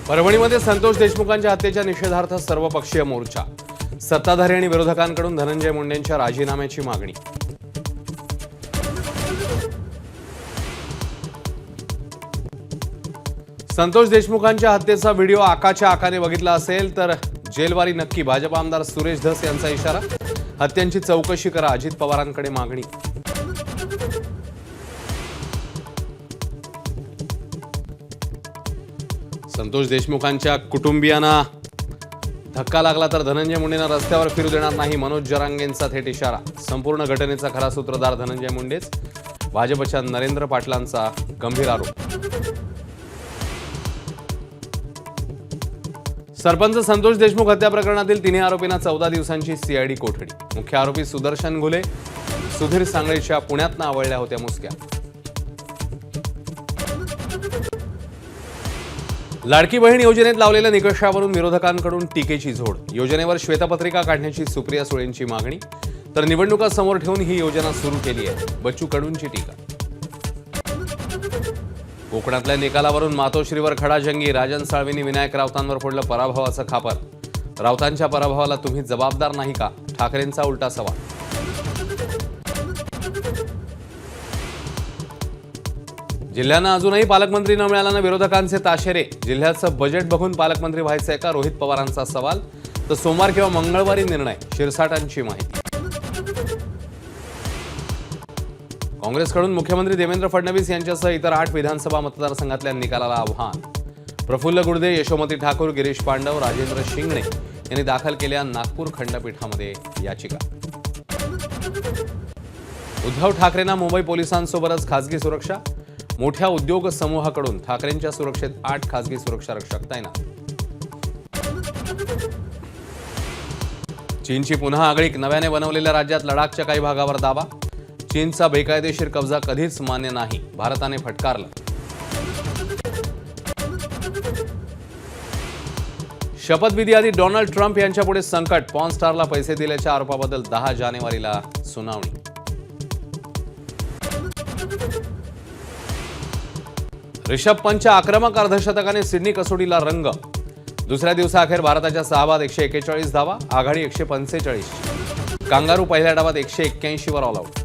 परभणीमध्ये संतोष देशमुखांच्या हत्येच्या निषेधार्थ सर्वपक्षीय मोर्चा. सत्ताधारी आणि विरोधकांकडून धनंजय मुंडेंच्या राजीनाम्याची मागणी. संतोष देशमुखांच्या हत्येचा व्हिडिओ आकाच्या आकाने बघितला असेल तर जेलवारी नक्की. भाजप आमदार सुरेश धस यांचा इशारा. हत्यांची चौकशी करा, अजित पवारांकडे मागणी. संतोष देशमुखांच्या कुटुंबियांना धक्का लागला तर धनंजय मुंडेंना रस्त्यावर फिरू देणार नाही. मनोज जरांगेंचा थेट इशारा. संपूर्ण घटनेचा खरा सूत्रधार धनंजय मुंडेच. भाजपच्या नरेंद्र पाटलांचा गंभीर आरोप. सरपंच संतोष देशमुख हत्या प्रकरणातील तिन्ही आरोपींना 14 दिवसांची सीआयडी कोठडी. मुख्य आरोपी सुदर्शन घुले, सुधीर सांगळेच्या पुण्यातनं आवळल्या होत्या मुसक्या. लाडकी बहीण योजनेत लावलेल्या निकषावरून विरोधकांकडून टीकेची झोड. योजनेवर श्वेतपत्रिका काढण्याची सुप्रिया सुळेंची मागणी. तर निवडणुका समोर ठेवून ही योजना सुरू केली आहे, बच्चू कडूंची टीका. कोकणातल्या निकालावरून मातोश्रीवर खडाजंगी. राजन साळवींनी विनायक राऊतांवर फोडलं पराभवाचं खापर. राऊतांच्या पराभवाला तुम्ही जबाबदार नाही का? ठाकरेंचा उलटा सवाल. जिल्ह्यांना अजूनही पालकमंत्री न मिळाल्यानं विरोधकांचे ताशेरे. जिल्ह्याचं बजेट बघून पालकमंत्री व्हायचंय का? रोहित पवारांचा सवाल. तर सोमवार किंवा मंगळवारी निर्णय, शिरसाटांची माहिती. काँग्रेसकडून मुख्यमंत्री देवेंद्र फडणवीस यांच्यासह इतर 8 विधानसभा मतदारसंघातल्या निकालाला आव्हान. प्रफुल्ल गुडदे, यशोमती ठाकूर, गिरीश पांडव, राजेंद्र शिंगणे यांनी दाखल केल्या नागपूर खंडपीठामध्ये याचिका. उद्धव ठाकरेंना मुंबई पोलिसांसोबतच खासगी सुरक्षा. मोठ्या उद्योग समूहाकडून ठाकरेंच्या सुरक्षेत 8 खासगी सुरक्षा रक्षक तैनात. चीनची पुन्हा आगळीक. नव्याने बनवलेल्या राज्यात लडाखच्या काही भागावर दावा. चीनचा बेकायदेशीर कब्जा कधीच मान्य नाही, भारताने फटकारलं. शपथविधीआधी डोनाल्ड ट्रम्प यांच्यापुढे संकट. पॉर्न स्टारला पैसे दिल्याच्या आरोपाबद्दल 10 जानेवारीला सुनावणी. रिषभ पंतच्या आक्रमक अर्धशतकाने सिडनी कसोटीला रंग. दुसऱ्या दिवसाअखेर भारताच्या 6 बाद 141 धावा, आघाडी 145. कांगारू पहिल्या डावात 181 वर ऑल आउट.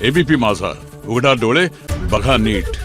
एबीपी माझा, उघडा डोळे बघा नीट.